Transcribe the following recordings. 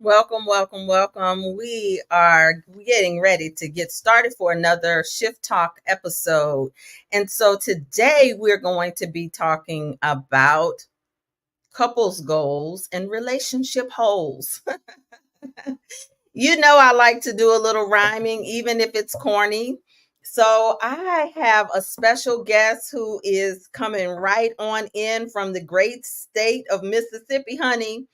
Welcome, welcome, welcome. We are getting ready to get started for another Shift Talk episode. And so today we're going to be talking about couples goals and relationship holes. You know, I like to do a little rhyming, even if it's corny. So I have a special guest who is coming right on in from the great state of Mississippi, honey.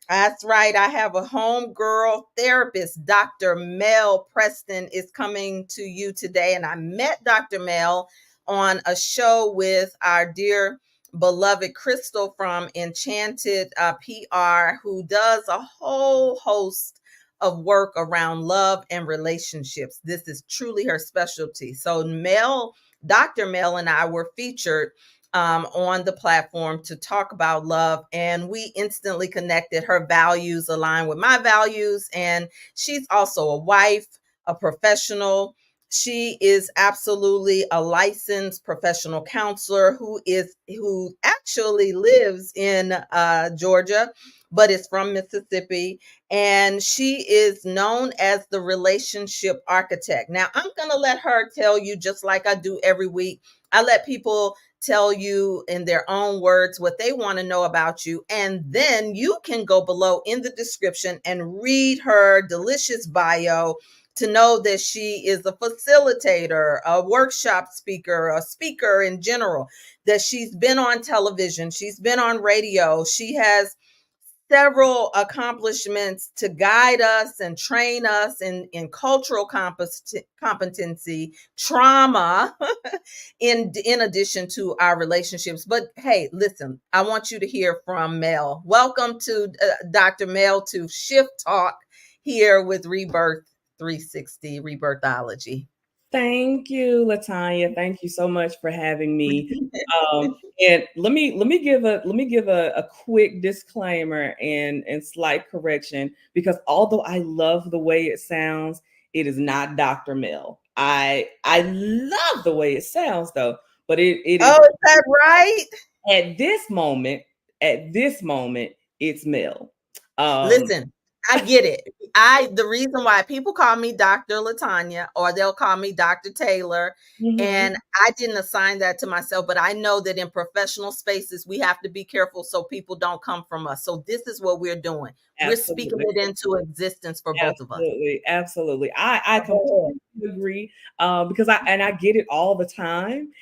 That's right. I have a homegirl therapist, Dr. Mel Preston, is coming to you today. And I met Dr. Mel on a show with our dear beloved Crystal from Enchanted PR, who does a whole host of work around love and relationships. This is truly her specialty. So Dr. Mel and I were featured on the platform to talk about love, and we instantly connected. Her values align with my values, and she's also a wife, a professional. She is absolutely a licensed professional counselor who actually lives in Georgia, but is from Mississippi, and she is known as the relationship architect. Now, I'm going to let her tell you, just like I do every week. I let people tell you in their own words what they want to know about you. And then you can go below in the description and read her delicious bio to know that she is a facilitator, a workshop speaker, a speaker in general, that she's been on television, she's been on radio, she has several accomplishments to guide us and train us in cultural competency, trauma, in addition to our relationships. But hey, listen, I want you to hear from Mel. Welcome to Dr. Mel to Shift Talk here with Rebirth 360 Rebirthology. Thank you, Latanya. Thank you so much for having me. And let me give a quick disclaimer and slight correction, because although I love the way it sounds, it is not Dr. Mel. I love the way it sounds though, but it is. Oh, is that right? At this moment, it's Mel. Listen, I get it. The reason why people call me Dr. Latanya, or they'll call me Dr. Taylor, and I didn't assign that to myself, but I know that in professional spaces we have to be careful so people don't come from us. So this is what we're doing. We're speaking it into existence for both of us. Absolutely. I completely agree, because I get it all the time.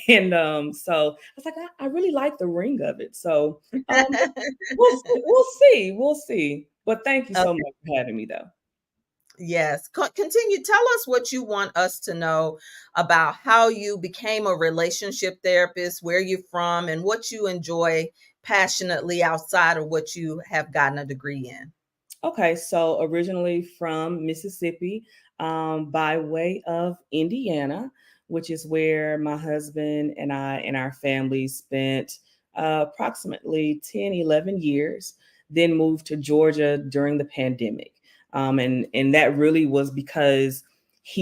And so I was like, I really like the ring of it. So we'll see. But thank you so much for having me though. Yes. Continue. Tell us what you want us to know about how you became a relationship therapist, where you're from, and what you enjoy passionately outside of what you have gotten a degree in. Okay, so originally from Mississippi, by way of Indiana, which is where my husband and I and our family spent approximately 10, 11 years, then moved to Georgia during the pandemic. And that really was because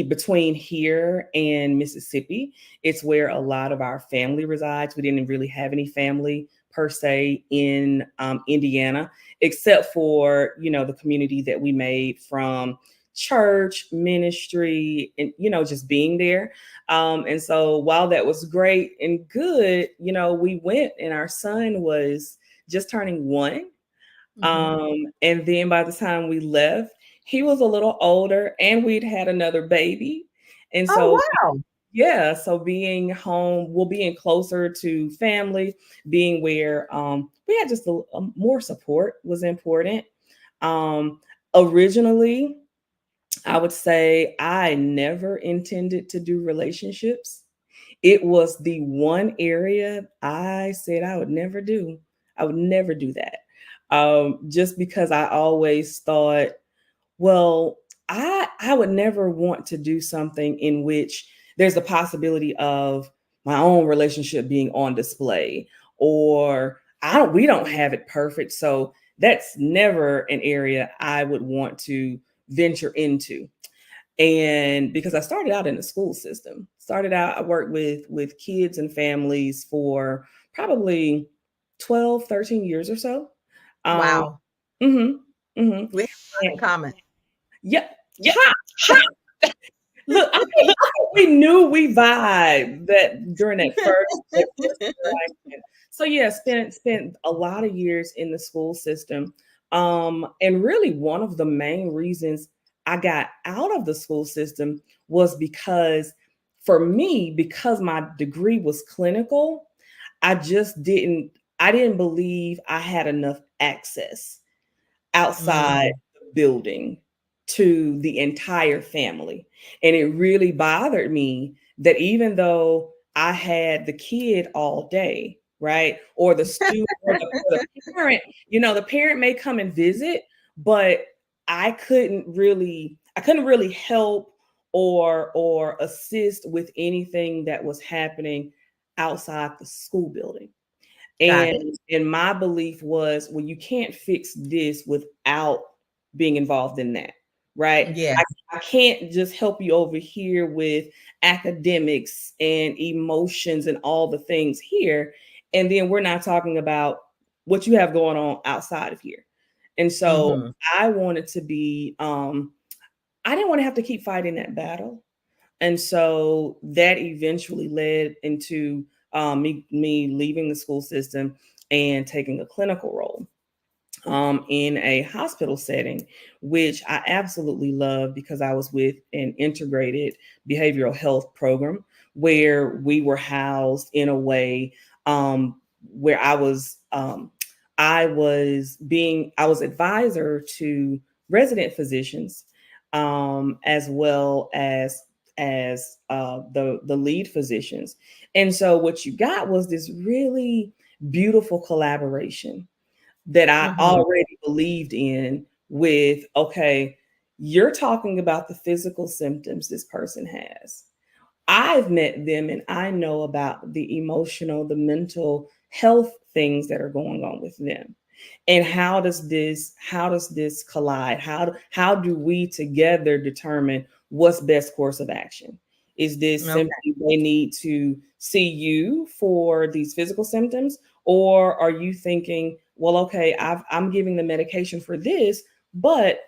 between here and Mississippi, it's where a lot of our family resides. We didn't really have any family per se in Indiana, except for, the community that we made from church ministry and, just being there. And so while that was great and good, we went and our son was just turning 1. And then by the time we left, he was a little older and we'd had another baby. And Oh, so wow. yeah, so being home, being closer to family, being where we had just more support was important. Originally, I would say I never intended to do relationships. It was the one area I said I would never do. I would never do that. Just because I always thought, well, I would never want to do something in which there's a possibility of my own relationship being on display, or we don't have it perfect. So that's never an area I would want to venture into. And because I started out in the school system, I worked with kids and families for probably 12, 13 years or so. Um, Wow. mhm. Mm-hmm. We have a lot in common. Yeah. Ha, ha. Look, we knew we vibed that during that first interaction. So yeah, spent a lot of years in the school system. And really one of the main reasons I got out of the school system was because for me, because my degree was clinical, I just didn't believe I had enough access outside Mm, the building to the entire family. And it really bothered me that even though I had the kid all day, right? Or the student or the parent, the parent may come and visit, but I couldn't really help or assist with anything that was happening outside the school building. got it. And my belief was, well, you can't fix this without being involved in that, right? Yeah. I can't just help you over here with academics and emotions and all the things here. And then we're not talking about what you have going on outside of here. And so Hmm. I wanted to be, I didn't want to have to keep fighting that battle. And so that eventually led into me leaving the school system and taking a clinical role in a hospital setting, which I absolutely love because I was with an integrated behavioral health program where we were housed in a way where I was advisor to resident physicians as well as the lead physicians. And so what you got was this really beautiful collaboration that I Hmm. already believed in with, okay, you're talking about the physical symptoms this person has. I've met them and I know about the emotional, the mental health things that are going on with them. And how does this collide? How do we together determine what's best course of action? Is this Okay. simply they need to see you for these physical symptoms, or are you thinking, well, okay, I'm giving the medication for this, but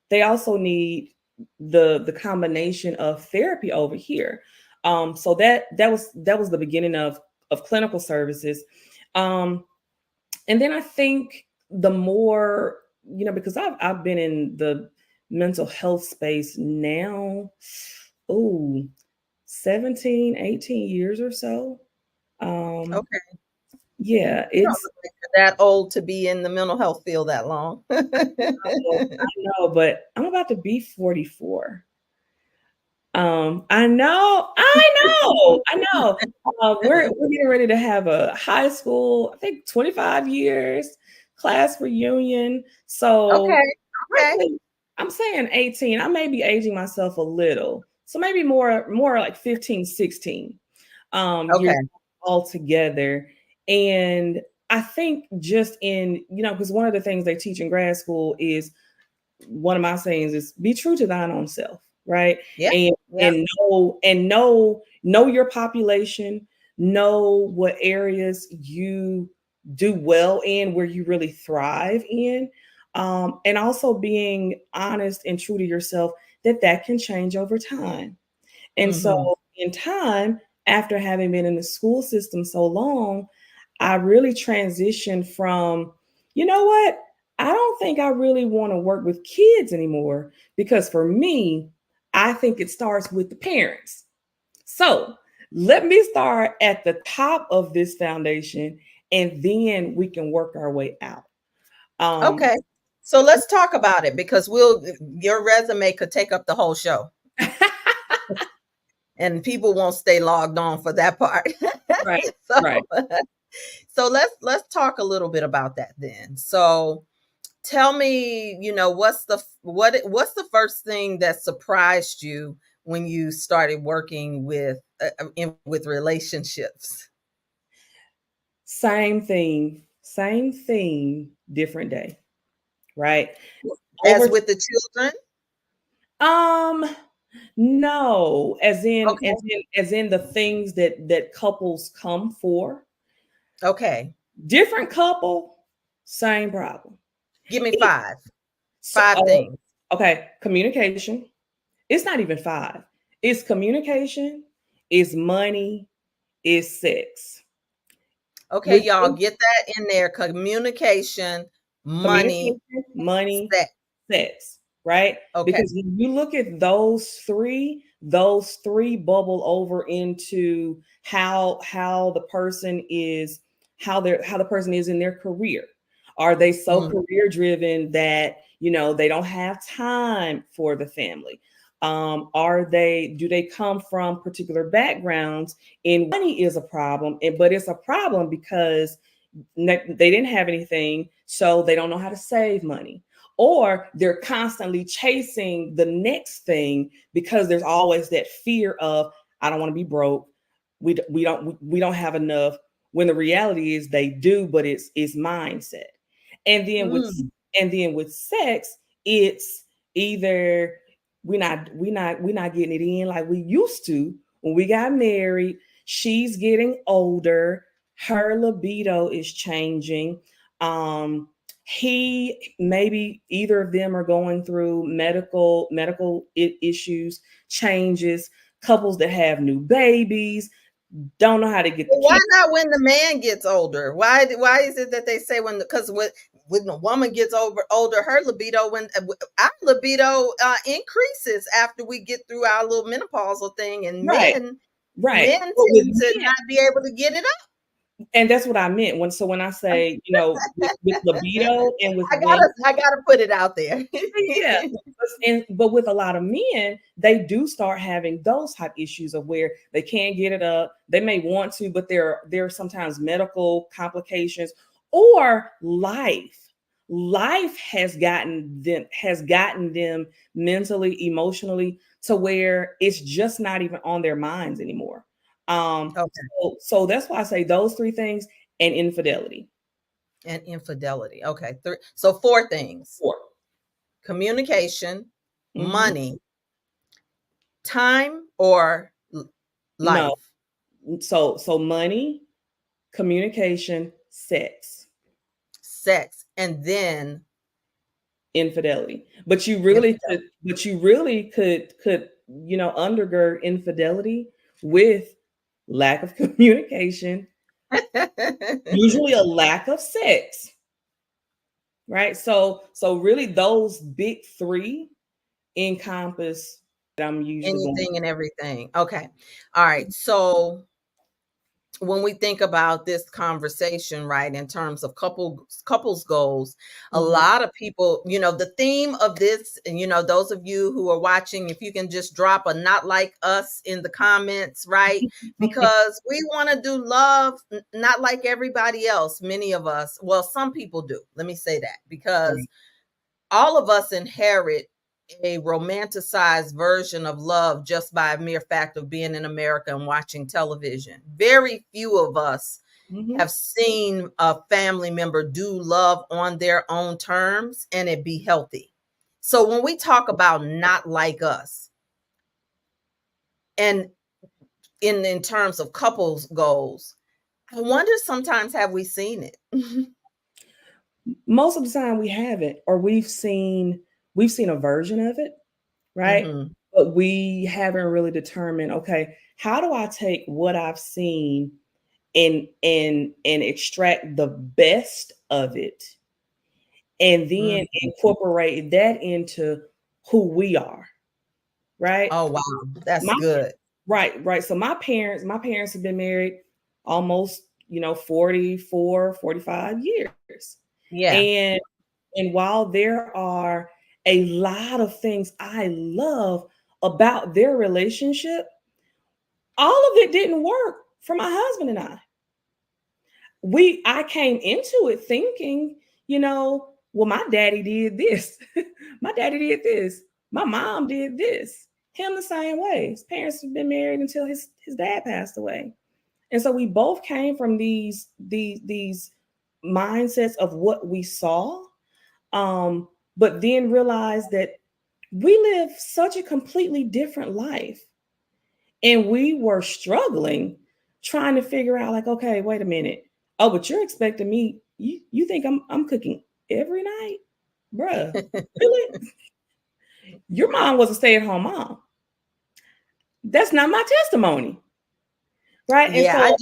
they also need the combination of therapy over here. So that was the beginning of clinical services. Um, and then I think the more, because I've been in the mental health space now, oh, 17, 18 years or so. Um, Okay. yeah, You don't it's look like you're that old to be in the mental health field that long. I know, but I'm about to be 44. I know. We're getting ready to have a high school, I think 25 years class reunion. So Okay. Okay. actually, I'm saying 18. I may be aging myself a little. So maybe more like 15, 16 years Okay. all together. And I think just because one of the things they teach in grad school is, one of my sayings is, be true to thine own self, right? Yeah. and Yeah. and know your population, know what areas you do well in, where you really thrive in, and also being honest and true to yourself, that can change over time. And so Hmm. in time, after having been in the school system so long, I really transitioned from, you know what? I don't think I really want to work with kids anymore, because for me, I think it starts with the parents. So let me start at the top of this foundation, and then we can work our way out. Um, Okay. So let's talk about it because your resume could take up the whole show and people won't stay logged on for that part. right, so right. so let's talk a little bit about that then. So tell me, what's the first thing that surprised you when you started working with relationships? Same thing, different day, right? As Over with the children? um no, as in Okay. as in as in the things that couples come for. Okay. Different couple, same problem. Give me It, 5. So, Five things. okay, communication. It's not even five. It's communication, it's money, it's sex. Okay, With y'all get that in there. Communication, money, communication, money, sex. sex, right? Okay. Because when you look at those three bubble over into how the person is, how the person is in their career. Are they so Mm, career driven that they don't have time for the family? Do they come from particular backgrounds? And money is a problem, but it's a problem because they didn't have anything, so they don't know how to save money, or they're constantly chasing the next thing because there's always that fear of, I don't want to be broke, we don't have enough, when the reality is they do, but it's mindset. And then with mm. sex, it's either we're not getting it in like we used to when we got married. She's getting older, her libido is changing. He, maybe either of them are going through medical issues, changes. Couples that have new babies don't know how to get the Well, why kids. not when the man gets older? Why is it that they say because when the woman gets older, her libido our libido increases after we get through our little menopausal thing, and Right, right. men But with tend to men, not be able to get it up. and that's what I meant when I say, with libido and with women. I gotta put it out there. Yeah. But with a lot of men, they do start having those type issues of where they can't get it up. They may want to, but there are sometimes medical complications, or life has gotten them mentally, emotionally, to where it's just not even on their minds anymore. Okay. So that's why I say those three things, and infidelity. And infidelity. Okay. So four things: Four. communication, Mhm. money, time, or No. life. So money, communication, sex, Sex, and then infidelity. But you really could undergird infidelity with lack of communication, usually a lack of sex, right? So really those big three encompass that I'm usually going. anything and everything. Okay. All right. So when we think about this conversation, right, in terms of couples goals, a Mhm. lot of people, the theme of this, and those of you who are watching, if you can just drop a not like us in the comments, right? Because we want to do love not like everybody else. Many of us, well, some people do. Let me say that, because Right. all of us inherit a romanticized version of love just by a mere fact of being in America and watching television. Very few of us Mhm. have seen a family member do love on their own terms and it be healthy. So when we talk about not like us, and in terms of couples goals, I wonder sometimes, have we seen it? Most of the time we haven't, or we've seen a version of it, right? Hmm. But we haven't really determined, okay, how do I take what I've seen and extract the best of it, and then Hmm. incorporate that into who we are, right? Oh, wow. That's My good. right. So my parents have been married almost, 44, 45 years. Yeah. And while there are a lot of things I love about their relationship, all of it didn't work for my husband and I. I came into it thinking, well, my daddy did this. My daddy did this. My mom did this. Him the same way. His parents have been married until his dad passed away. And so we both came from these mindsets of what we saw, but then realized that we live such a completely different life. And we were struggling trying to figure out, like, okay, wait a minute. Oh, but you're expecting me, you think I'm cooking every night? Bruh, really? Your mom was a stay-at-home mom. That's not my testimony. Right. And Yeah, so, I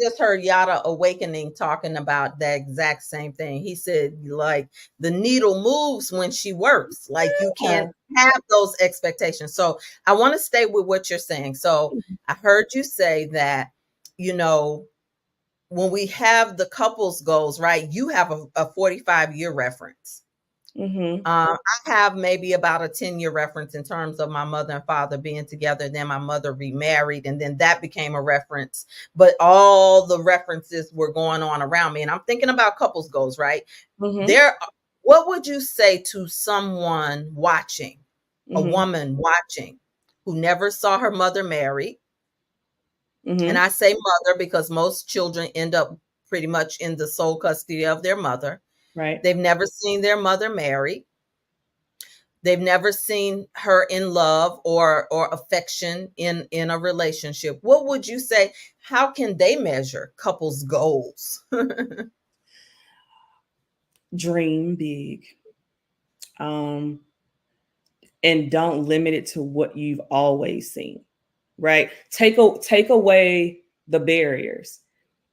just heard Yada Awakening talking about that exact same thing. He said, like, the needle moves when she works. Like, you can't have those expectations. So I want to stay with what you're saying. So I heard you say that, you know, when we have the couples goals, right, you have a 45-year reference. mm-hmm. I have maybe about a 10-year reference in terms of my mother and father being together. Then my mother remarried, and then that became a reference. But all the references were going on around me. And I'm thinking about couples goals, right? Mm-hmm. There, what would you say to someone watching, a Mm-hmm. woman watching, who never saw her mother married? And Mm-hmm. I say mother because most children end up pretty much in the sole custody of their mother. Right. They've never seen their mother married. They've never seen her in love or affection in a relationship. What would you say? How can they measure couples goals? Dream big. Um, and don't limit it to what you've always seen. Right. Take away the barriers,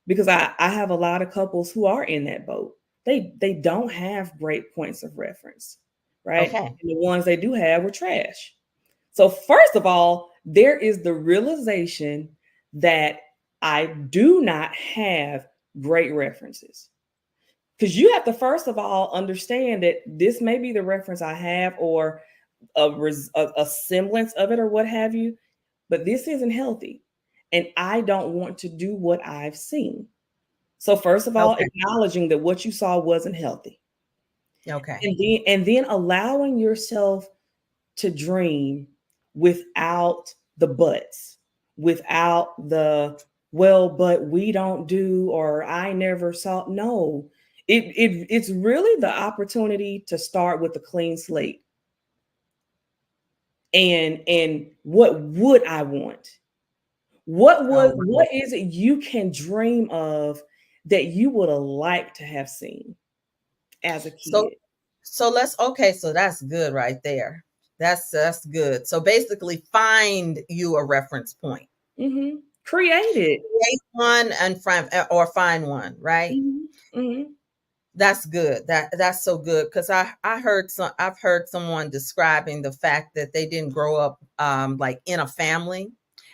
because I have a lot of couples who are in that boat. They don't have great points of reference. Right. Okay. And the ones they do have were trash. So first of all, there is the realization that I do not have great references. Because you have to first of all understand that this may be the reference I have, or a semblance of it, or what have you, but this isn't healthy. And I don't want to do what I've seen. So first of all, Okay. acknowledging that what you saw wasn't healthy. Okay. And then allowing yourself to dream without the buts, without the, well, but we don't do, or I never saw. No, it's really the opportunity to start with a clean slate. And what would I want? Oh, What is it you can dream of that you would have liked to have seen as a so kid? so let's okay, so that's good right there. That's good. So basically find you a reference point. Mm-hmm. Create it. Create one and find one, right? Mm-hmm. Mm-hmm. That's good. That's so good because I've heard someone describing the fact that they didn't grow up like in a family,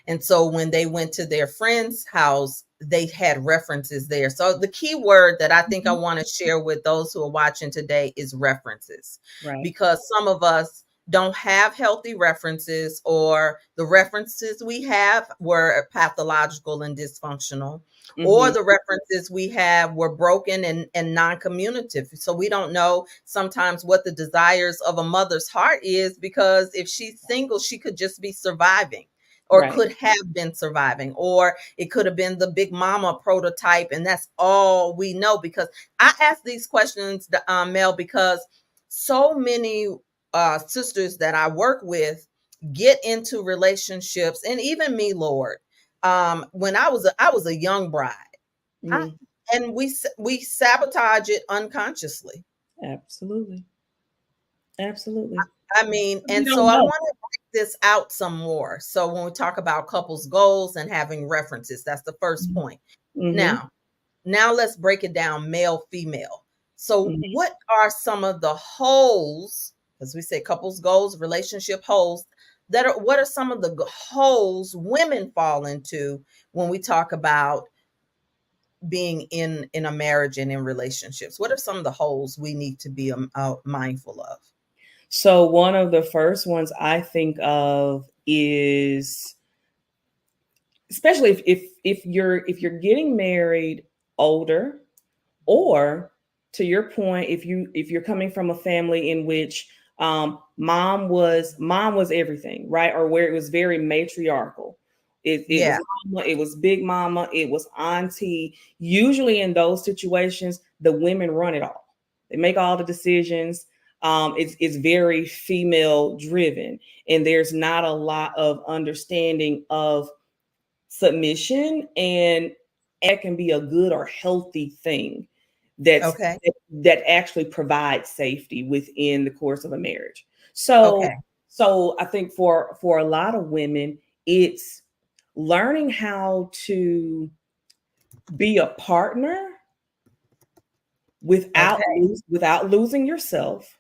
and so when they went to their friend's house, they had references there. So the key word that I think I Mm-hmm. want to share with those who are watching today is references, Right. because some of us don't have healthy references, or the references we have were pathological and dysfunctional, or Mm-hmm. the references we have were broken and non-communicative. So we don't know sometimes what the desires of a mother's heart is, because if she's single, she could just be surviving, or Right. could have been surviving, or it could have been the big mama prototype, and that's all we know. Because I ask these questions, Mel, because so many sisters that I work with get into relationships, and even me, Lord, when I was a young bride, I, Mm-hmm. and we sabotage it unconsciously. Absolutely. Absolutely. I mean, We and so don't I know. want to break this out some more. So when we talk about couples goals and having references, that's the first point. Mm-hmm. Now, let's break it down, male, female. So Mm-hmm. what are some of the holes, as we say, couples goals, relationship holes, what are some of the holes women fall into when we talk about being in a marriage and in relationships? What are some of the holes we need to be mindful of? So one of the first ones I think of is, especially if you're getting married older, or to your point, if you're coming from a family in which mom was everything, right, or where it was very matriarchal. It was Yeah. mama, it was big mama, it was auntie. Usually in those situations, the women run it all. They make all the decisions. It's very female driven, and there's not a lot of understanding of submission, and it can be a good or healthy thing. that's Okay. that actually provides safety within the course of a marriage. So Okay. so I think for a lot of women, it's learning how to be a partner Okay. without losing yourself,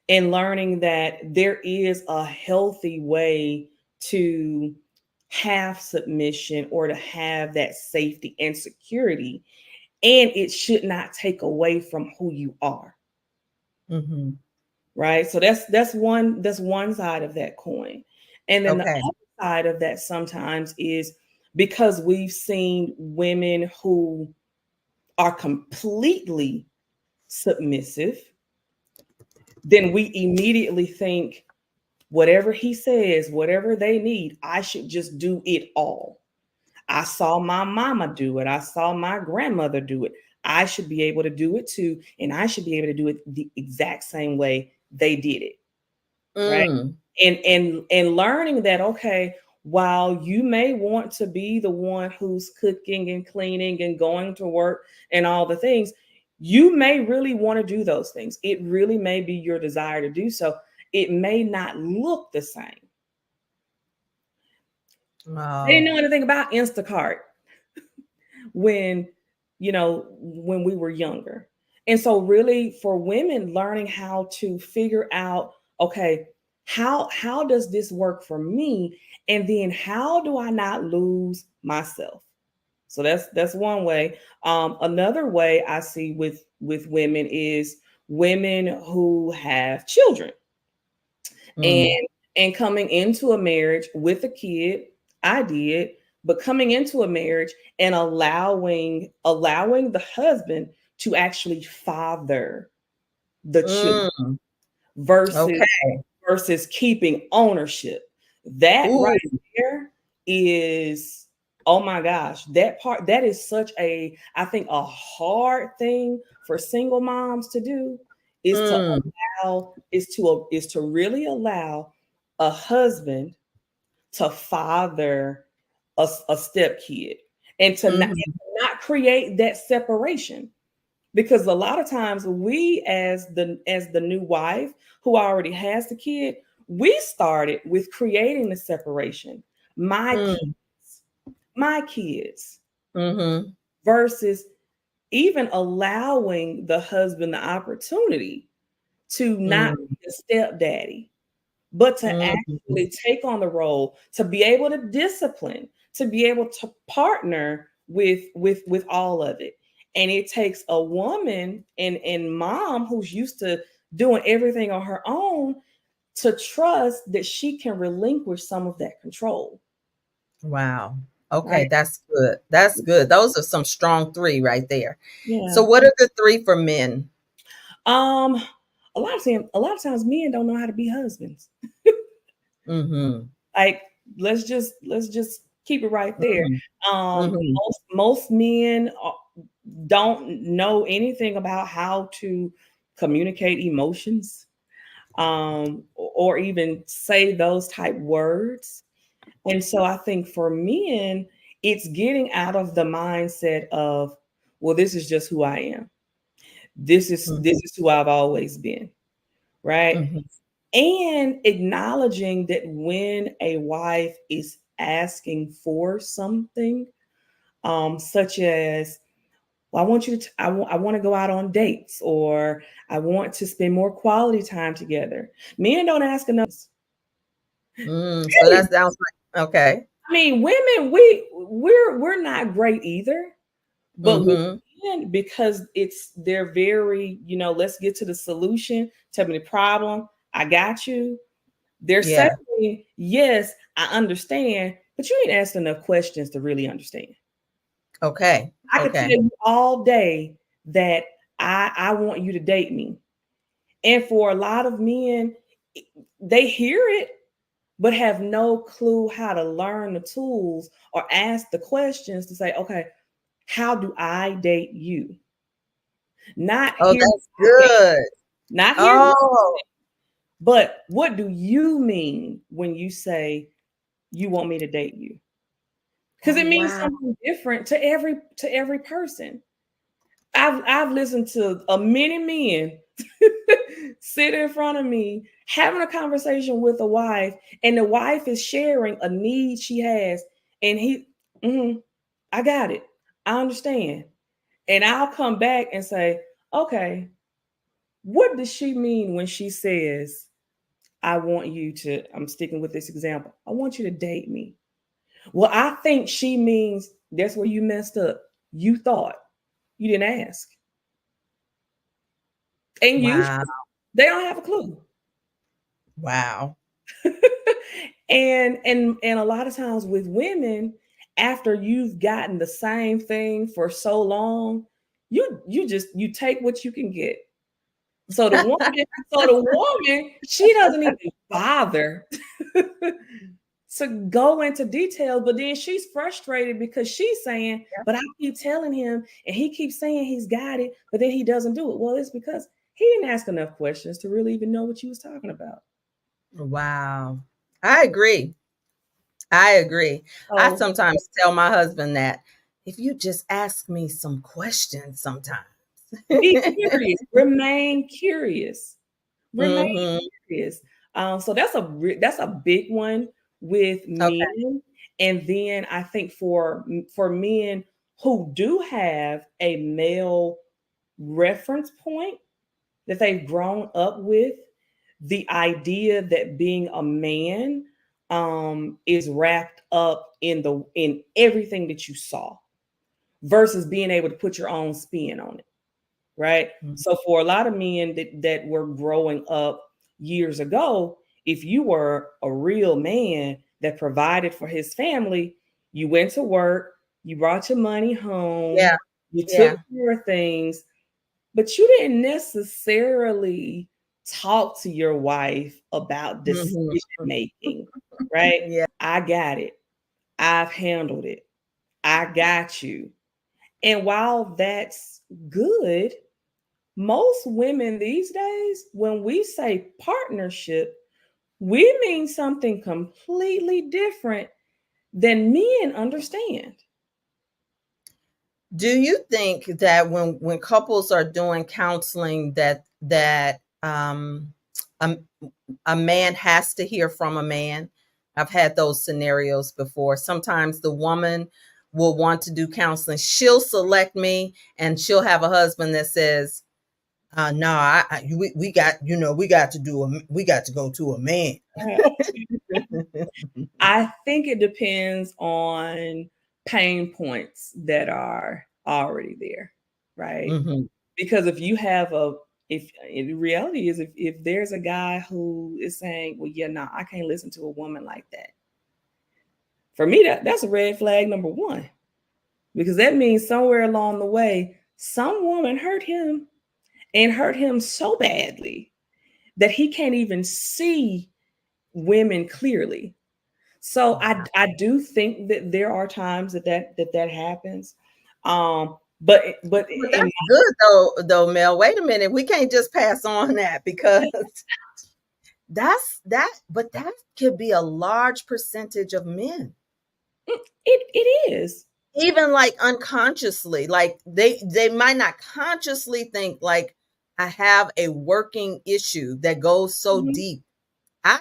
and learning that there is a healthy way to have submission or to have that safety and security, and it should not take away from who you are. Mm-hmm. Right, so that's one side of that coin. And then the Okay. other side of that sometimes is because we've seen women who are completely submissive, then we immediately think, whatever he says, whatever they need, I should just do it all. I saw my mama do it. I saw my grandmother do it. I should be able to do it too. And I should be able to do it the exact same way they did it. Right. Mm. And learning that, okay, while you may want to be the one who's cooking and cleaning and going to work and all the things, you may really want to do those things. It really may be your desire to do so. It may not look the same. They didn't Wow. know anything about Instacart when, when we were younger. And so really for women, learning how to figure out, okay, how does this work for me? And then how do I not lose myself? So that's one way. Another way I see with women is women who have children, Mm. and coming into a marriage with a kid. I did, but coming into a marriage and allowing the husband to actually father the children Mm. versus Okay. keeping ownership. That right Ooh. there is, oh my gosh, that is such a, I think, a hard thing for single moms to do, is to Mm. really allow a husband to father a step kid, and to Mm-hmm. not create that separation. Because a lot of times we, as the new wife who already has the kid, we started with creating the separation. My Mm. kids, my kids, Mm-hmm. versus even allowing the husband the opportunity to not Mm. be a stepdaddy, but to Mm. actually take on the role, to be able to discipline, to be able to partner with all of it. And it takes a woman and mom who's used to doing everything on her own to trust that she can relinquish some of that control. Wow. Okay, Right. that's good. That's good. Those are some strong three right there. So Yeah. what are the three for men? Um a lot of times men don't know how to be husbands. Mm-hmm. Like, let's just keep it right there. Mm. Mm-hmm. Most men don't know anything about how to communicate emotions, or even say those type words. And so I think for men, it's getting out of the mindset of, well, this is just who I am. This is who I've always been, right? Mm-hmm. And acknowledging that when a wife is asking for something, such as, well, I want you to, I want to go out on dates, or I want to spend more quality time together. Men don't ask enough. Mm. So that sounds like okay. I mean, women, we're not great either, but with Mm-hmm. men, because they're very, let's get to the solution. Tell me the problem. I got you. They're Yeah. saying, yes, I understand, but you ain't asked enough questions to really understand. Okay. I could tell Okay. you all day that I want you to date me. And for a lot of men, they hear it, but have no clue how to learn the tools or ask the questions to say, okay, how do I date you? Not Oh, here, that's good. not here, Oh. but what do you mean when you say you want me to date you? Because Oh, it means wow. something different to every person. I've listened to a many men sit in front of me having a conversation with a wife, and the wife is sharing a need she has, and I got it, I understand, and I'll come back and say, okay, what does she mean when she says, I want you to, I'm sticking with this example, I want you to date me? Well, I think she means that's where you messed up. You thought, you didn't ask. And usually Wow. they don't have a clue. Wow. And a lot of times with women, after you've gotten the same thing for so long, you take what you can get. So the woman, she doesn't even bother to go into detail, but then she's frustrated because she's saying, but I keep telling him and he keeps saying he's got it, but then he doesn't do it. Well, it's because he didn't ask enough questions to really even know what you was talking about. Wow. I agree. I agree. I So sometimes tell my husband that if you just ask me some questions sometimes. be curious, remain curious, remain Hmm. curious. So that's a big one with Okay. men. And then I think for men who do have a male reference point that they've grown up with, the idea that being a man is wrapped up in everything that you saw versus being able to put your own spin on it, right? Mhm. So for a lot of men that were growing up years ago, if you were a real man that provided for his family, you went to work, you brought your money home, Yeah. you took Yeah. care of things, but you didn't necessarily talk to your wife about Hmm. decision making, right? Yeah. I got it. I've handled it. I got you. And while that's good, most women these days, when we say partnership, we mean something completely different than men understand. Do you think that when couples are doing counseling that um a man has to hear from a man? I've had those scenarios before. Sometimes the woman will want to do counseling. She'll select me and she'll have a husband that says, no, we got, we got to go to a man. I think it depends on pain points that are already there, right? Hmm. Because if you have a if in reality is if there's a guy who is saying, well, yeah, no, I can't listen to a woman like that. For me, that's a red flag number one, because that means somewhere along the way, some woman hurt him and hurt him so badly that he can't even see women clearly. So I do think that there are times that happens. But But in that's good though, Mel. Wait a minute. We can't just pass on that because but that could be a large percentage of men. it is. Even like unconsciously, like they might not consciously think like I have a working issue that goes so Mhm, deep. I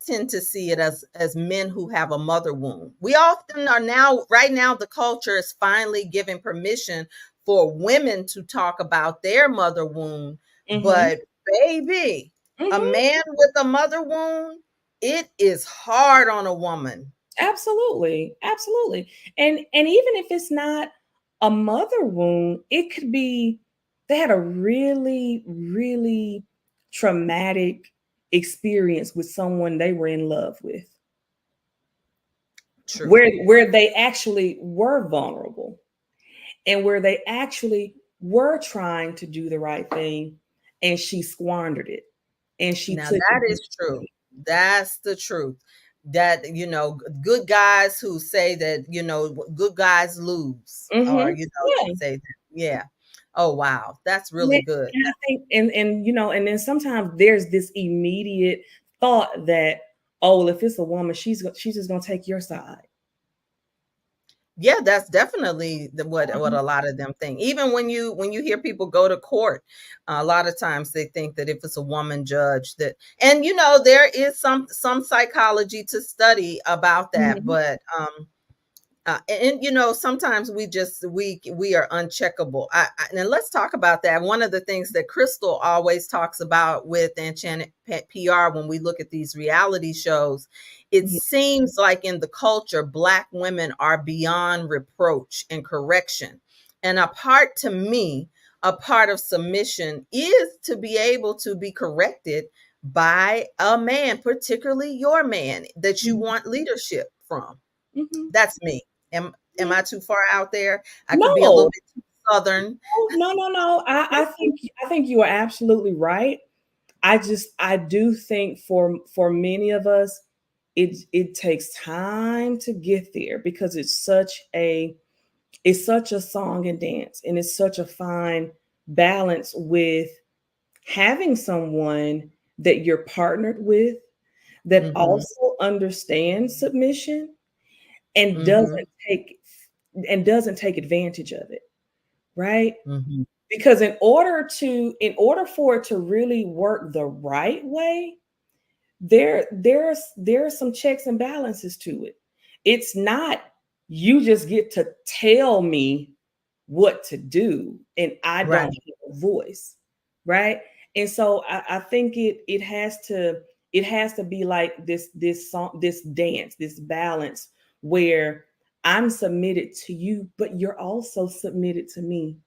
tend to see it as men who have a mother wound. We often are now, right now, the culture is finally giving permission for women to talk about their mother wound. mhm, But baby, a mhm. man with a mother wound, it is hard on a woman. Absolutely, absolutely. And even if it's not a mother wound, it could be they had a really, really traumatic experience with someone they were in love with, True. where they actually were vulnerable and where they actually were trying to do the right thing, and she squandered it and she Now took that it. is true. That's the truth. That, good guys who say that, good guys lose, or, Mm-hmm. they Yeah. say that. Yeah. Oh, wow. That's And really good. I think, and then sometimes there's this immediate thought that, oh, well, if it's a woman, she's just gonna take your side. Yeah, that's definitely what a lot of them think. Even when you hear people go to court, a lot of times they think that if it's a woman judge that, and there is some psychology to study about that, Mhm. but and sometimes we are uncheckable. And let's talk about that. One of the things that Crystal always talks about with Enchanted Pet PR, when we look at these reality shows, it Mhm. seems like in the culture, Black women are beyond reproach and correction. And to me, a part of submission is to be able to be corrected by a man, particularly your man that you Mhm. want leadership from. Mhm. That's me. Am Yeah. I too far out there? I could be a little No, bit too southern. no, no, no. I think you are absolutely right. I do think for many of us, it takes time to get there because it's such a song and dance, and it's such a fine balance with having someone that you're partnered with that Mhm, also understands submission and mhm, doesn't take advantage of it, right? mhm, Because in order for it to really work the right way, there's some checks and balances to it. It's not you just get to tell me what to do and I don't right, have a voice, right? And so I think it has to be like this song, this dance, this balance where I'm submitted to you, but you're also submitted to me,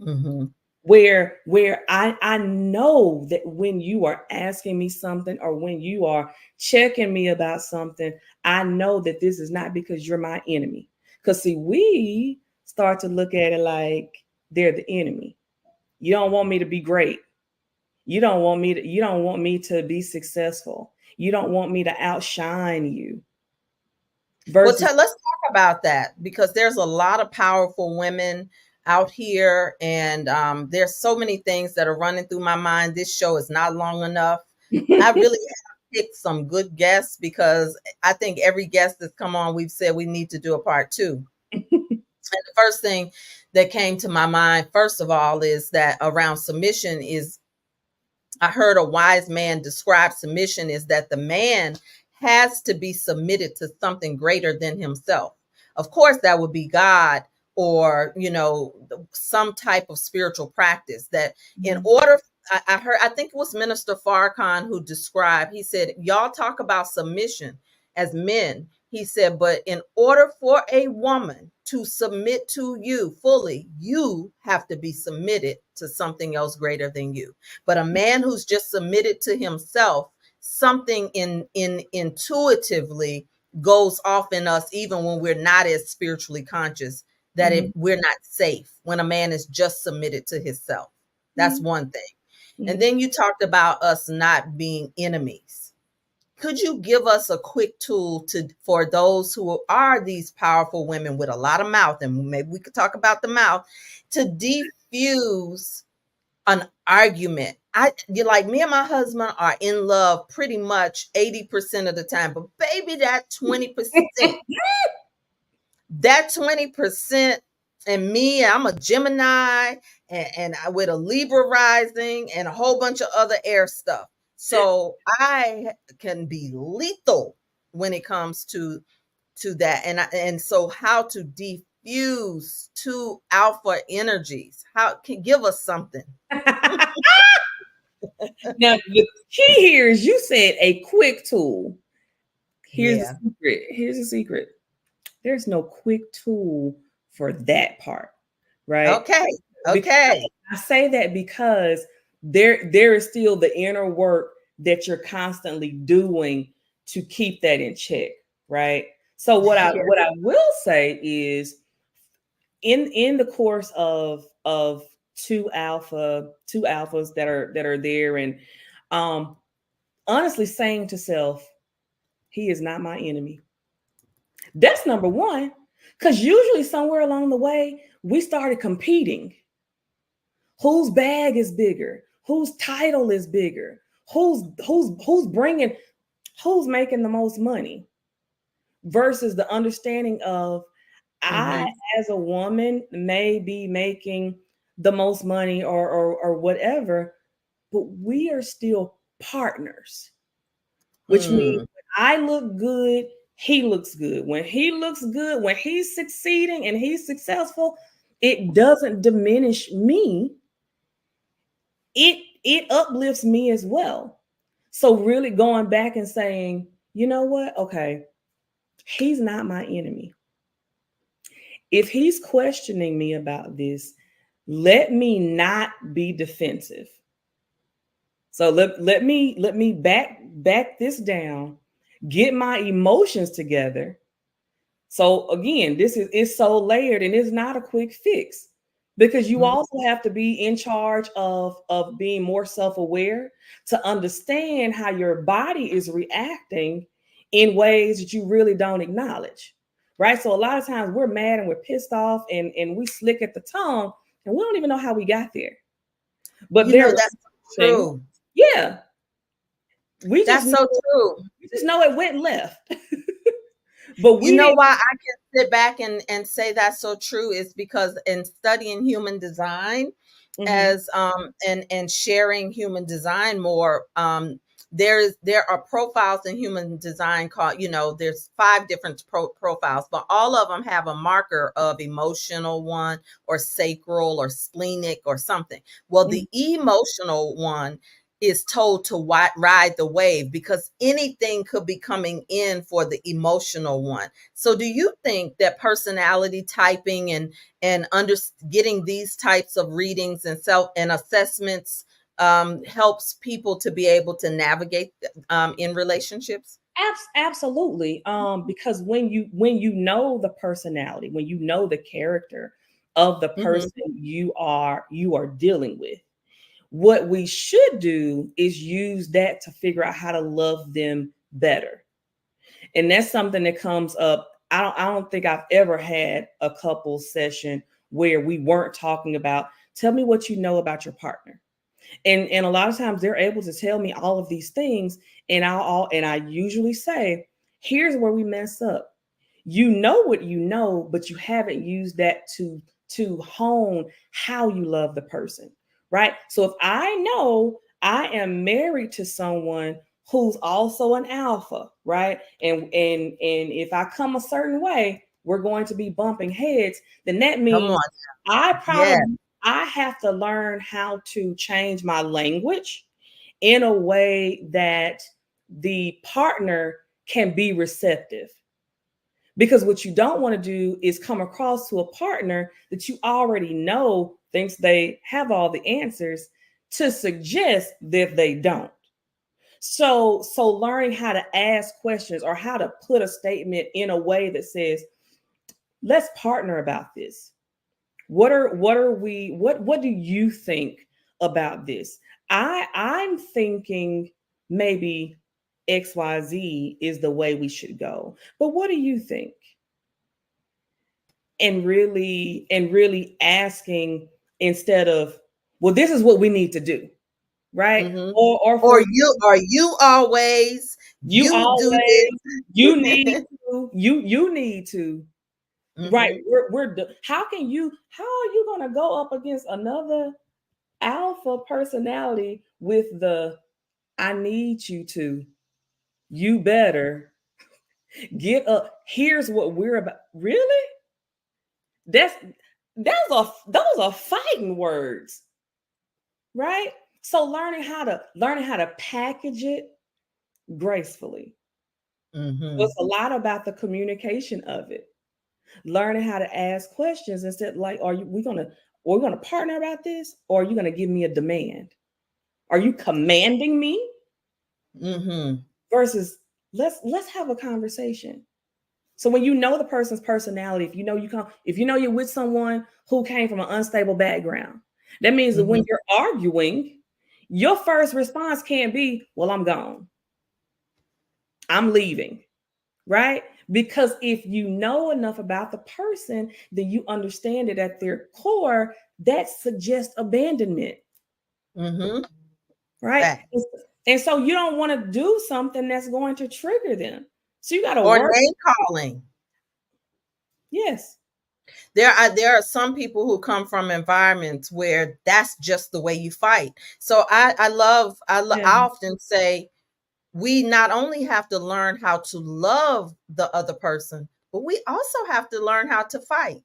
mhm. where I know that when you are asking me something or when you are checking me about something, I know that this is not because you're my enemy. Because see, we start to look at it like they're the enemy. You don't want me to be great. You don't want me to be successful. You don't want me to outshine you. Well, Versus let's talk about that, because there's a lot of powerful women out here, and there's so many things that are running through my mind. This show is not long enough. I really have picked some good guests, because I think every guest that's come on, we've said we need to do a part two. And the first thing that came to my mind, first of all, is that around submission is, I heard a wise man describe submission is that the man has to be submitted to something greater than himself. Of course, that would be God, or, some type of spiritual practice that in order, I think it was Minister Farrakhan who described, he said, y'all talk about submission as men. He said, but in order for a woman to submit to you fully, you have to be submitted to something else greater than you. But a man who's just submitted to himself, something in intuitively goes off in us, even when we're not as spiritually conscious, that if Mhm, we're not safe when a man is just submitted to himself. That's mhm, one thing. And mhm. then you talked about us not being enemies. Could you give us a quick tool to for those who are these powerful women with a lot of mouth, and maybe we could talk about the mouth, to defuse an argument? You like, me and my husband are in love pretty much 80% of the time, but baby, that 20%, and me, I'm a Gemini, and with a Libra rising and a whole bunch of other air stuff. So I can be lethal when it comes to that. And so how to defuse two alpha energies? How can give us something? Now, the key here is you said a quick tool. Here's the Yeah. secret. Here's the secret. There's no quick tool for that part, right? Okay. Because Okay. I say that because there is still the inner work that you're constantly doing to keep that in check, right? So what I Yeah. what I will say is in the course of two alphas that are there, and um honestly saying to self, he is not my enemy. That's number one. Because usually somewhere along the way, we started competing. Whose bag is bigger? Whose title is bigger? Who's making the most money? Versus the understanding of, I, Mhm. as a woman, may be making the most money or whatever, but we are still partners, which means Mm. when I look good, he looks good. When he looks good, when he's succeeding and he's successful, it doesn't diminish me. It uplifts me as well. So really going back and saying, you know what? Okay, he's not my enemy. If he's questioning me about this, let me not be defensive. So let me back this down, get my emotions together. So again, this is it's so layered and it's not a quick fix because you Mhm. also have to be in charge of being more self-aware to understand how your body is reacting in ways that you really don't acknowledge. Right? So a lot of times we're mad and we're pissed off and we slick at the tongue and we don't even know how we got there. But You there know, was that's something, true. yeah, we just That's know so true. we just know it went left. But You we know didn't. why I can sit back and say that's so true is because in studying human design Mhm, as and sharing human design more, there are profiles in human design called, there's five different profiles, but all of them have a marker of emotional one or sacral or splenic or something. Well, mhm. the emotional one is told to ride the wave because anything could be coming in for the emotional one. So do you think that personality typing and under getting these types of readings and self and assessments helps people to be able to navigate in relationships? Absolutely. Because when you know the personality, when you know the character of the Hmm. person you are dealing with, what we should do is use that to figure out how to love them better. And that's something that comes up. I don't think I've ever had a couple session where we weren't talking about tell me what you know about your partner. And a lot of times they're able to tell me all of these things and I usually say, here's where we mess up. You know what you know, but you haven't used that to hone how you love the person, right? So if I know I am married to someone who's also an alpha, right? And if I come a certain way, we're going to be bumping heads, then that Come on. means I Yeah. probably I have to learn how to change my language in a way that the partner can be receptive. Because what you don't want to do is come across to a partner that you already know thinks they have all the answers to suggest that they don't. So learning how to ask questions or how to put a statement in a way that says, let's partner about this. What do you think about this? I'm thinking maybe XYZ is the way we should go. But what do you think? And really asking instead of, well, this is what we need to do, right? Hmm. Or Or for you always you you do always you need this. you need to. Right. Hmm. How are you going to go up against another alpha personality with the I need you to, you better get up. Here's what we're about. Really? That's those are fighting words, right? So learning how to package it gracefully. So Hmm. it's a lot about the communication of it. Learning how to ask questions instead, like, are we gonna partner about this, or are you gonna give me a demand? Are you commanding me Hmm. versus let's have a conversation. So when you know the person's personality, if you know you're with someone who came from an unstable background, that means that when Hmm. you're arguing, your first response can't be, well, I'm gone. I'm leaving, right? Because if you know enough about the person, then you understand that at their core, that suggests abandonment, Hmm. right? Fact. And so you don't want to do something that's going to trigger them. So you got to Or work. name calling. Yes. there are some people who come from environments where that's just the way you fight. So I Yeah. often say we not only have to learn how to love the other person, but we also have to learn how to fight,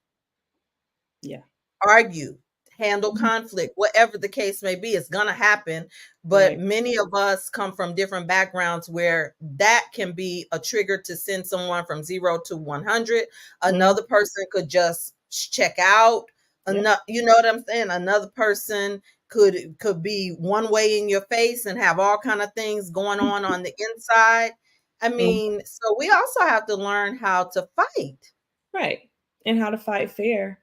Yeah. argue, handle Mhm. conflict, whatever the case may be. It's going to happen. But Right. many of us come from different backgrounds where that can be a trigger to send someone from 0 to 100. Mhm. Another person could just check out. Yep. You know what I'm saying? Another person could be one way in your face and have all kind of things going on the inside. I Mhm. mean, so we also have to learn how to fight. Right. And how to fight fair,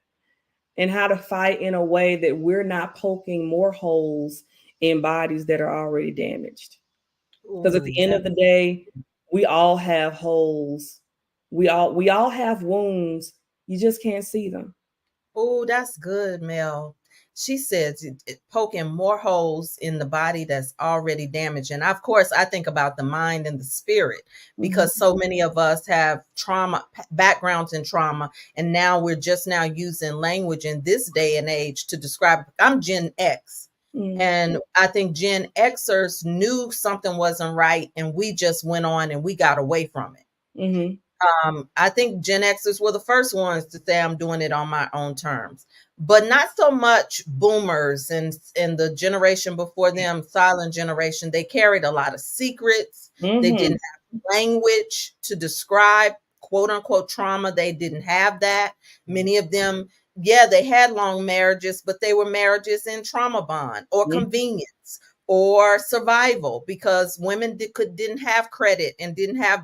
and how to fight in a way that we're not poking more holes in bodies that are already damaged. Because at Ooh, the end of the day, we all have holes. We all have wounds. You just can't see them. oh, that's good, Mel. She says poking more holes in the body that's already damaged. And of course, I think about the mind and the spirit Mhm. because so many of us have trauma, backgrounds in trauma. And now we're just now using language in this day and age to describe. I'm Gen X. Mhm. And I think Gen Xers knew something wasn't right. And we just went on and we got away from it. Mhm. I think Gen Xers were the first ones to say I'm doing it on my own terms, but not so much boomers and the generation before them, silent generation. They carried a lot of secrets. They Mhm. didn't have language to describe quote unquote trauma. They didn't have that. Many of them, yeah, they had long marriages, but they were marriages in trauma bond or Mhm. convenience or survival because women didn't have credit and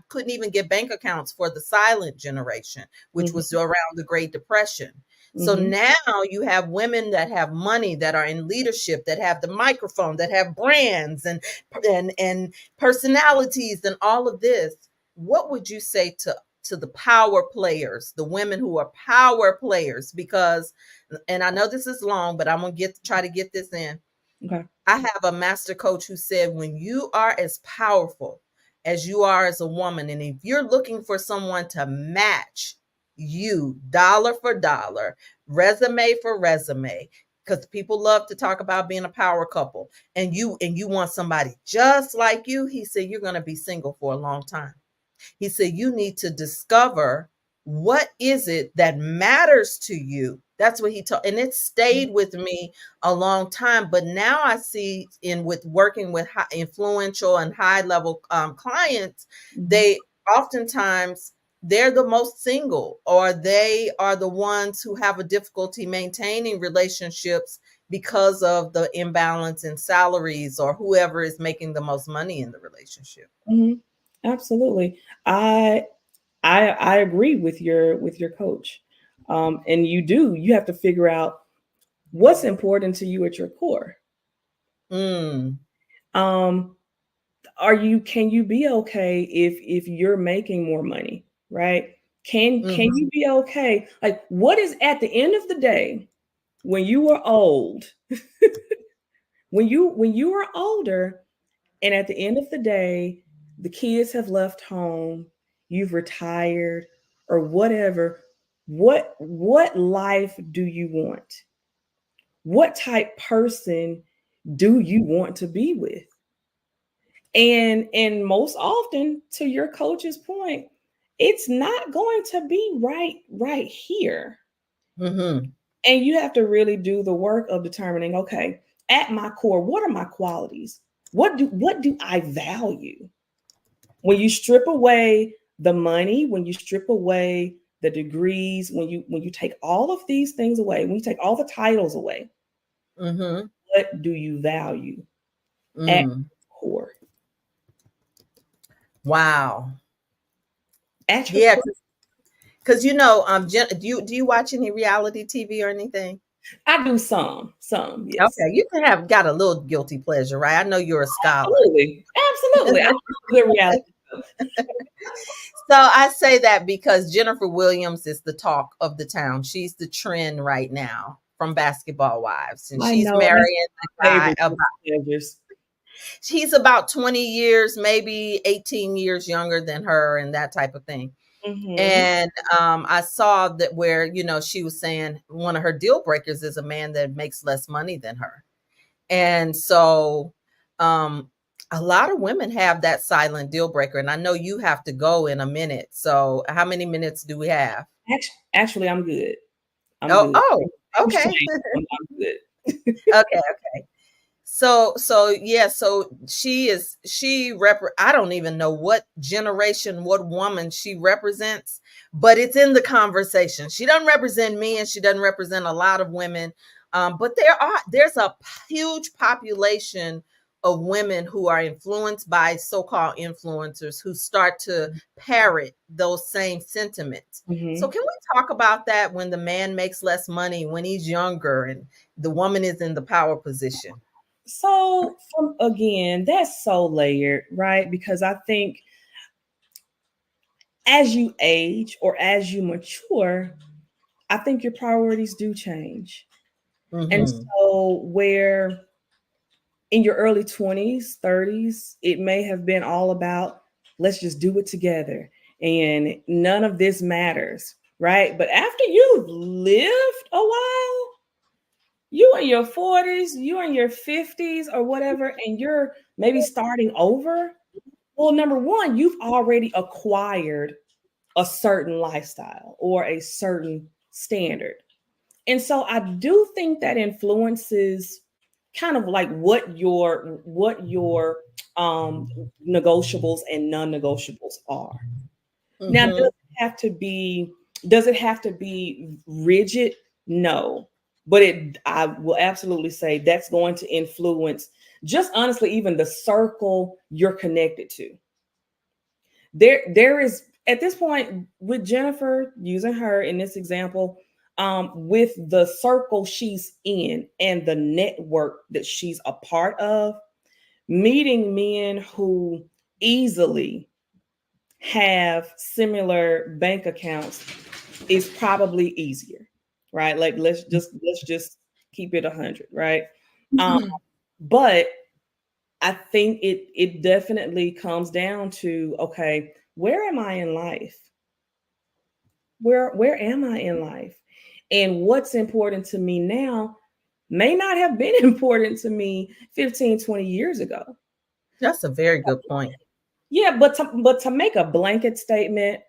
couldn't even get bank accounts for the silent generation, which was Mhm. around the Great Depression. So Mhm. now you have women that have money, that are in leadership, that have the microphone, that have brands and personalities and all of this. What would you say to the power players, the women who are power players? Because, and I know this is long, but I'm gonna try to get this in. Okay. I have a master coach who said, when you are as powerful as you are as a woman, and if you're looking for someone to match you dollar for dollar, resume for resume, because people love to talk about being a power couple, and you want somebody just like you, he said, you're going to be single for a long time. He said, you need to discover what is it that matters to you. That's what he told. And it stayed with me a long time. But now I see in with working with influential and high level clients, Mhm. they oftentimes they're the most single, or they are the ones who have a difficulty maintaining relationships because of the imbalance in salaries or whoever is making the most money in the relationship. Mhm. Absolutely. I I agree with your coach. And you have to figure out what's important to you at your core. Mm, Um, can you be okay if you're making more money, right? Can mhm. you be okay? Like, what is at the end of the day when you are old, when you are older, and at the end of the day, the kids have left home, you've retired or whatever, what life do you want? What type person do you want to be with? And most often, to your coach's point, it's not going to be right here. Mhm. And you have to really do the work of determining, okay, at my core, what are my qualities? What do I value? When you strip away the money, when you strip away the degrees, when you take all of these things away, when you take all the titles away, Mhm. what do you value at Mm. core? Wow. At your Yeah, core. because do you watch any reality TV or anything? I do some, yes. Okay, you can have got a little guilty pleasure, right? I know you're a scholar. Absolutely. Absolutely. I love good reality stuff. So I say that because Jennifer Williams is the talk of the town. She's the trend right now from Basketball Wives, and I she's know that's marrying a my guy favorite about pleasures. he's about 20 years, maybe 18 years younger than her, and that type of thing. Mm-hmm. And I saw that where, she was saying one of her deal breakers is a man that makes less money than her. And so um, a lot of women have that silent deal breaker. And I know you have to go in a minute. So how many minutes do we have? Actually, I'm good. I'm Oh, good. oh, Things okay. change. I'm good. Okay. So yeah, so I don't even know what generation, what woman she represents, but it's in the conversation. She doesn't represent me and she doesn't represent a lot of women. But there's a huge population of women who are influenced by so-called influencers who start to parrot those same sentiments. So Mm-hmm. can we talk about that when the man makes less money, when he's younger and the woman is in the power position? So, from again, that's so layered, right? Because I think as you age or as you mature, I think your priorities do change. And Mhm. so, where in your early 20s, 30s, it may have been all about let's just do it together and none of this matters, right? But after you've lived a while, you in your 40s, you in your 50s or whatever, and you're maybe starting over. Well, number one, you've already acquired a certain lifestyle or a certain standard. And so I do think that influences kind of like what your um negotiables and non-negotiables are. Now, Mhm. does it have to be rigid? No. But I will absolutely say that's going to influence just honestly even the circle you're connected to. There is at this point with Jennifer, using her in this example, with the circle she's in and the network that she's a part of, meeting men who easily have similar bank accounts is probably easier, right? Like let's just keep it 100, right? Um, but I think it definitely comes down to okay, where am I in life? Where am I in life? And what's important to me now may not have been important to me 15, 20 years ago. That's a very good point. Yeah, but to make a blanket statement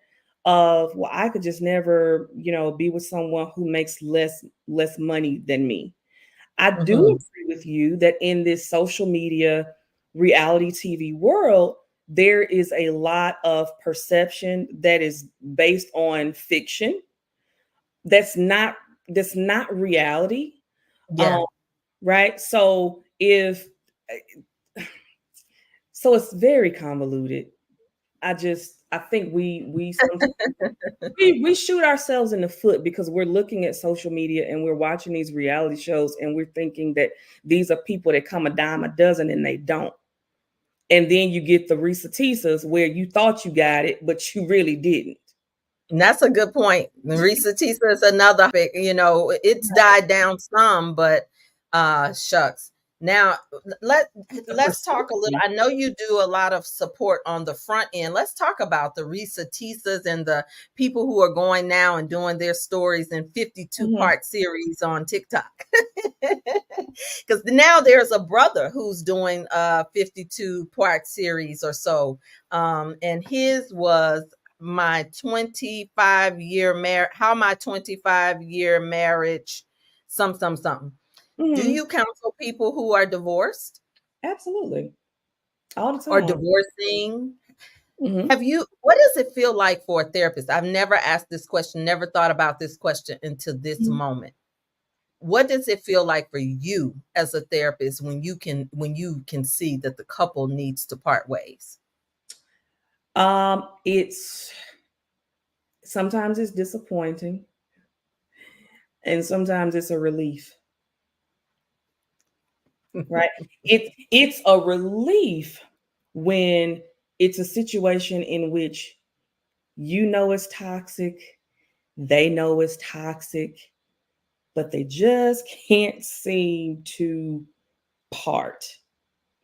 of well, I could just never, be with someone who makes less money than me. I do Mhm. agree with you that in this social media reality TV world, there is a lot of perception that is based on fiction. That's not that's not reality. Yeah. Um, right? So it's very convoluted. I think we sometimes we shoot ourselves in the foot because we're looking at social media and we're watching these reality shows and we're thinking that these are people that come a dime a dozen and they don't. And then you get the Reese's where you thought you got it, but you really didn't. And that's a good point. Marisa Tisa is another topic, it's died down some, but shucks. Now let The let's talk a little. perception. I know you do a lot of support on the front end. Let's talk about the Risa Tisas and the people who are going now and doing their stories in 52 Mhm. part series on TikTok. Because now there's a brother who's doing a 52 part series or so. And his was my 25-year marriage, how my 25-year marriage, something. Do Mhm. you counsel people who are divorced Absolutely. All the or time. divorcing? Mhm. What does it feel like for a therapist? I've never asked this question, never thought about this question until this Mhm. moment. What does it feel like for you as a therapist when you can see that the couple needs to part ways? It's sometimes it's disappointing and sometimes it's a relief, right? It's a relief when it's a situation in which you know it's toxic, they know it's toxic, but they just can't seem to part.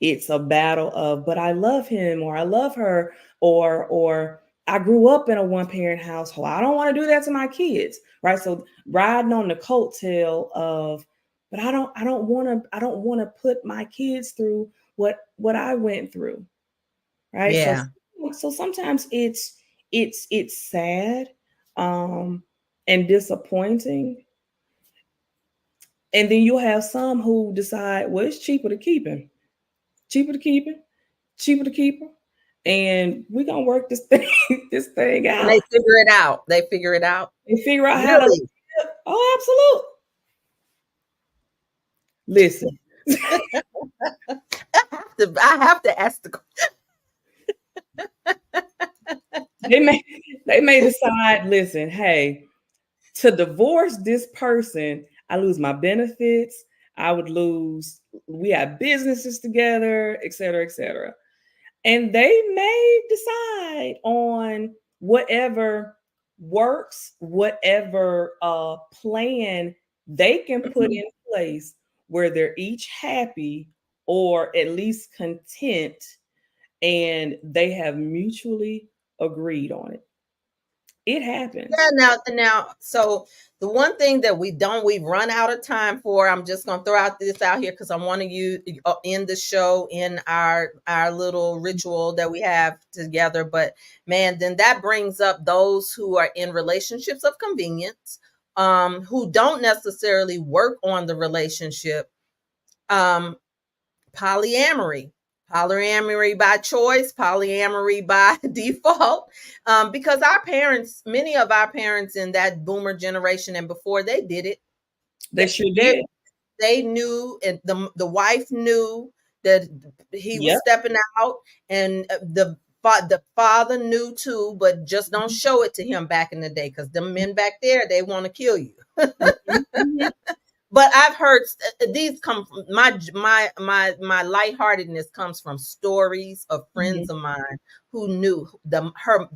It's a battle of, but I love him or I love her, or I grew up in a one-parent household. I don't want to do that to my kids, right? So riding on the coattail of, but I don't want to put my kids through what I went through, right? Yeah. So sometimes it's sad, and disappointing, and then you'll have some who decide, well, it's cheaper to keep him, cheaper to keep him, cheaper to keep him, and we're gonna work this thing this thing And they out figure it out. They figure it out. and figure out how to Really? live. Oh, absolutely. Listen, I have to ask the they may they may decide, listen, hey, to divorce this person, I lose my benefits, I would lose, we have businesses together, et cetera, et cetera. And they may decide on whatever works, whatever plan they can put in place where they're each happy or at least content, and they have mutually agreed on it. It Yeah, happens. now, so the one thing that we've run out of time for, I'm just gonna throw out this out here because I want to use in the show in our little ritual that we have together. But man, then that brings up those who are in relationships of convenience, who don't necessarily work on the relationship. Um, polyamory, polyamory by choice, polyamory by default, because our parents, many of our parents in that boomer generation and before, they did it. They sure they, did. they knew, and the wife knew that he was Yep. stepping out, and the father knew too, but just don't show it to him back in the day, because the men back there, they want to kill you. Mm-hmm. But I've heard these come from my lightheartedness comes from stories of friends of mine who knew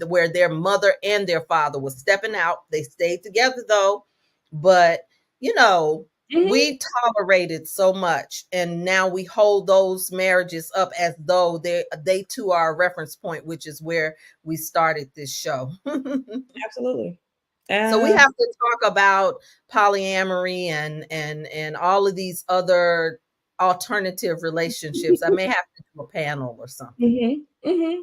where their mother and their father was stepping out. They stayed together though, but you know, Mm-hmm. we tolerated so much, and now we hold those marriages up as though they too are a reference point, which is where we started this show. Absolutely. So we have to talk about polyamory and all of these other alternative relationships. I may have to do a panel or something. Mm-hmm. Mm-hmm.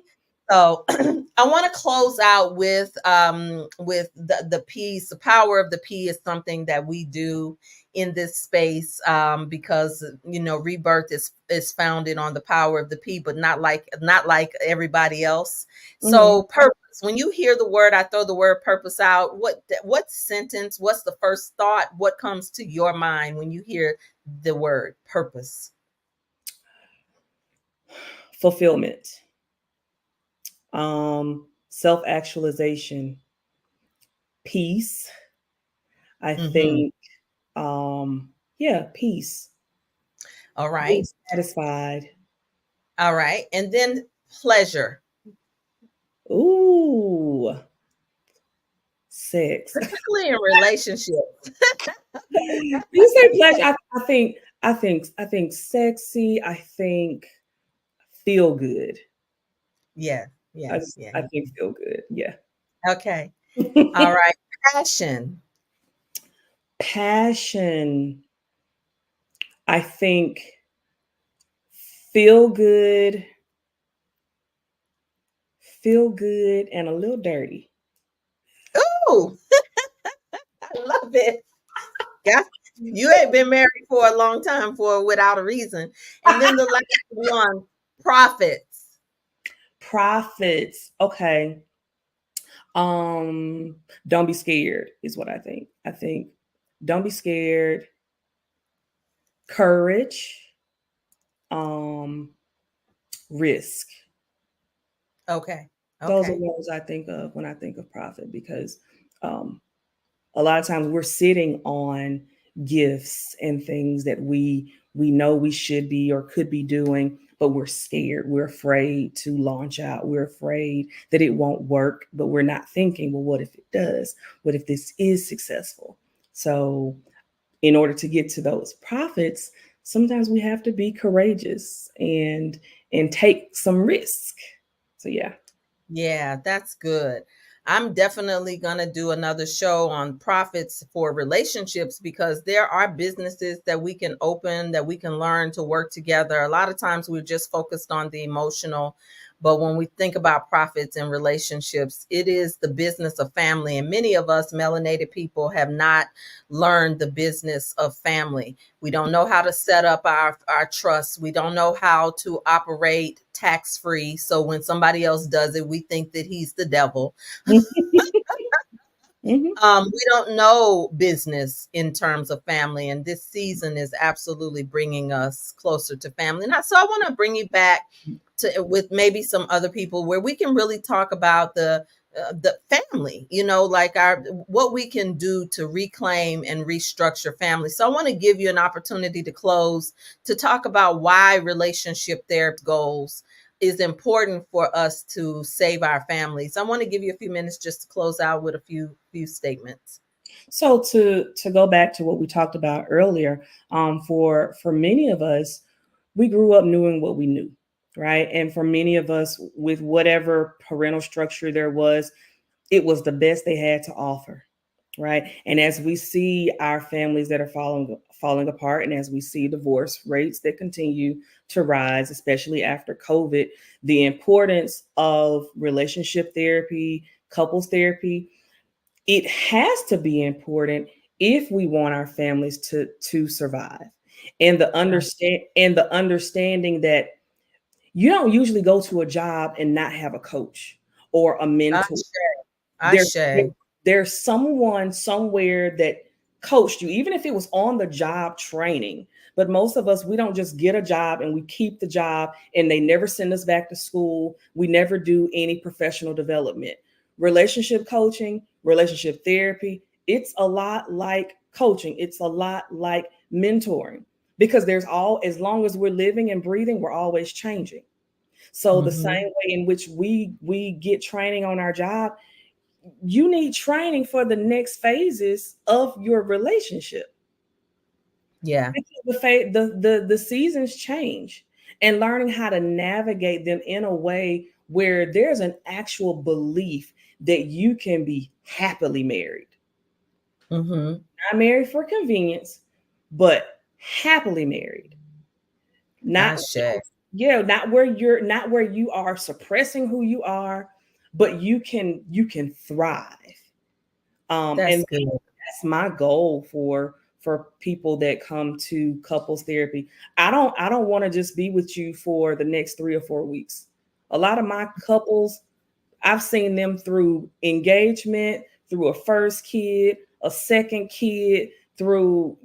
So I want to close out with the piece. The power of the P is something that we do in this space, because rebirth is founded on the power of the P, but not like everybody else. Mm-hmm. So purpose. When you hear the word, I throw the word purpose out. What sentence? What's the first thought? What comes to your mind when you hear the word purpose? Fulfillment, self-actualization, peace. I Mm-hmm. think, yeah, peace, All being right. satisfied. All right. And then pleasure. Ooh, sex. Particularly in relationships. You say pleasure. I think sexy. I think feel good. Yeah, yeah, yeah. I think feel good. Yeah. Okay. All right. Passion. Passion. I think feel good, and a little dirty. Ooh, I love it. Yeah. You ain't been married for a long time for without a reason. And then the last one, profits. Profits. Okay. Don't be scared is what I think. I think don't be scared. Courage. Um, risk. Okay. Those are Okay. words I think of when I think of profit, because um, a lot of times we're sitting on gifts and things that we know we should be or could be doing, but we're scared, we're afraid to launch out, we're afraid that it won't work, but we're not thinking, well, what if it does, what if this is successful? So in order to get to those profits, sometimes we have to be courageous and take some risk. So yeah. Yeah, that's good. I'm definitely going to do another show on profits for relationships because there are businesses that we can open, that we can learn to work together. A lot of times we're just focused on the emotional, but when we think about profits and relationships, it is the business of family. And many of us melanated people have not learned the business of family. We don't know how to set up our trusts. We don't know how to operate tax free. So when somebody else does it, we think that he's the devil. Mhm. We don't know business in terms of family, and this season is absolutely bringing us closer to family. And so I want to bring you back to with maybe some other people where we can really talk about the family, like our what we can do to reclaim and restructure family. So I want to give you an opportunity to close to talk about why relationship therapy goals is important for us to save our families. I want to give you a few minutes just to close out with a few statements. So to go back to what we talked about earlier, for many of us, we grew up knowing what we knew, right? And for many of us, with whatever parental structure there was, it was the best they had to offer, right? And as we see our families that are falling apart, and as we see divorce rates that continue to rise, especially after COVID, the importance of relationship therapy, couples therapy, it has to be important if we want our families to survive. And the understanding that you don't usually go to a job and not have a coach or a mentor. Ashe, There, Ashe. there's someone somewhere that coached you, even if it was on the job training. But most of us, we don't just get a job and we keep the job and they never send us back to school. We never do any professional development. Relationship coaching, relationship therapy, it's a lot like coaching. It's a lot like mentoring because as long as we're living and breathing, we're always changing. So the same Mm-hmm. way in which we get training on our job, you need training for the next phases of your relationship Yeah. because the seasons change, and learning how to navigate them in a way where there's an actual belief that you can be happily married, Mm-hmm. not married for convenience, but happily married, not Ashe. yeah, not where you are suppressing who you are, but you can thrive. And That's good. that's my goal for people that come to couples therapy. I don't want to just be with you for the next 3 or 4 weeks. A lot of my couples, I've seen them through engagement, through a first kid, a second kid, through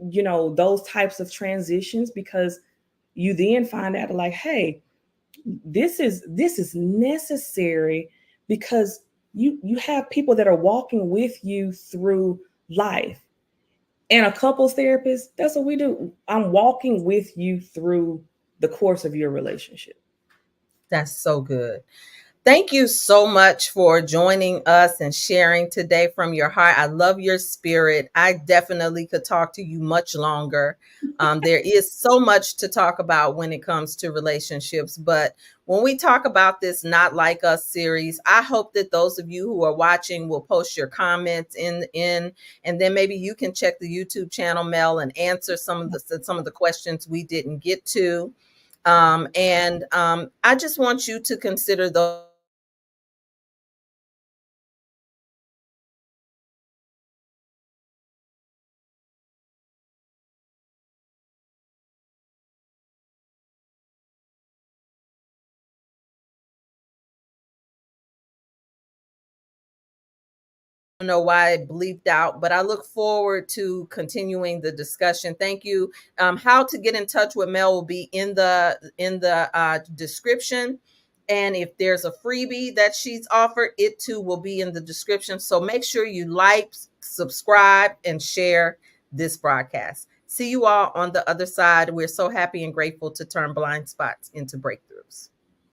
those types of transitions, because you then find out like, hey, this is necessary, because you have people that are walking with you through life. And a couples therapist, that's what we do. I'm walking with you through the course of your relationship. That's so good. Thank you so much for joining us and sharing today from your heart. I love your spirit. I definitely could talk to you much longer. There is so much to talk about when it comes to relationships. But when we talk about this Not Like Us series, I hope that those of you who are watching will post your comments in and then maybe you can check the YouTube channel, Mel, and answer some of the questions we didn't get to. And I just want you to consider those know why it bleeped out, but I look forward to continuing the discussion. Thank you. How to get in touch with Mel will be in the description, and if there's a freebie that she's offered, it too will be in the description. So make sure you like, subscribe, and share this broadcast. See you all on the other side. We're so happy and grateful to turn blind spots into breakthroughs.